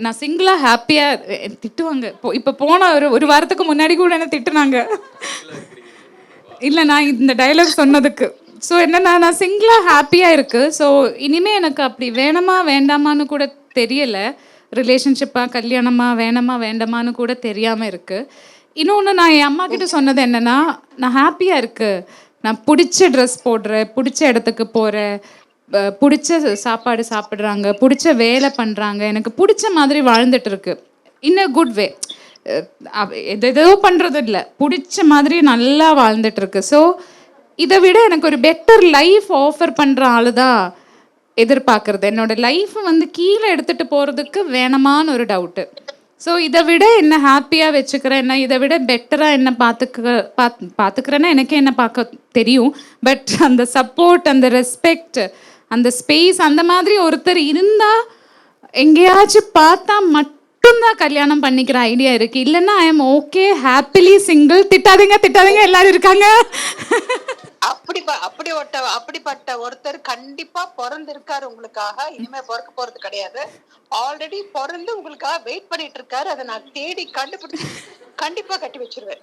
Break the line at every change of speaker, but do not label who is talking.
நான் சிங்கிளா ஹாப்பியா திட்டுவாங்க. இப்போ போன ஒரு வாரத்துக்கு முன்னாடி கூட என்ன திட்டுனாங்க. இல்லை நான் இந்த டைலாக் சொன்னதுக்கு. ஸோ என்னன்னா நான் சிங்கிளா ஹாப்பியா இருக்கு. ஸோ இனிமே எனக்கு அப்படி வேணுமா வேண்டாமான்னு கூட தெரியல. ரிலேஷன்ஷிப்பா கல்யாணமா வேணாமா வேண்டாமான்னு கூட தெரியாம இருக்கு. இன்னொன்று நான் என் அம்மா கிட்ட சொன்னது என்னன்னா, நான் ஹாப்பியா இருக்கு. நான் பிடிச்ச ட்ரெஸ் போடுறேன், பிடிச்ச இடத்துக்கு போறேன், பிடிச்ச சாப்பாடு சாப்பிட்றாங்க, பிடிச்ச வேலை பண்ணுறாங்க, எனக்கு பிடிச்ச மாதிரி வாழ்ந்துட்டு இருக்கு. இன் அ குட் வே. எதோ பண்ணுறது இல்லை, பிடிச்ச மாதிரி நல்லா வாழ்ந்துட்டு இருக்கு. ஸோ இதை விட எனக்கு ஒரு பெட்டர் லைஃப் ஆஃபர் பண்ணுற ஆளு தான் எதிர்பார்க்கறது. என்னோட லைஃப் வந்து கீழே எடுத்துகிட்டு போகிறதுக்கு வேணாமான்னு ஒரு டவுட்டு. ஸோ இதை விட என்ன ஹாப்பியாக வச்சுக்கிறேன், என்ன இதை விட பெட்டராக என்ன பார்த்துக்கிறேன்னா எனக்கே என்ன பார்க்க தெரியும். பட் அந்த சப்போர்ட், அந்த ரெஸ்பெக்ட், அந்த ஸ்பேஸ் அந்த மாதிரி ஒருத்தர் இருந்தால் எங்கேயாச்சும் பார்த்தா மட்டும்தான் கல்யாணம் பண்ணிக்கிற ஐடியா இருக்குது. இல்லைன்னா I am okay happily single. திட்டாதீங்க திட்டாதீங்க, எல்லாரும் இருக்காங்க.
அப்படிப்பட்ட ஒருத்தர் கண்டிப்பா பிறந்திருக்காரு உங்களுக்காக. இனிமே பிறக்க போறது கிடையாது. ஆல்ரெடி பிறந்து உங்களுக்காக வெயிட் பண்ணிட்டு இருக்காரு. அதை நான் தேடி கண்டுபிடிச்சு கண்டிப்பா கட்டி வச்சிருவேன்.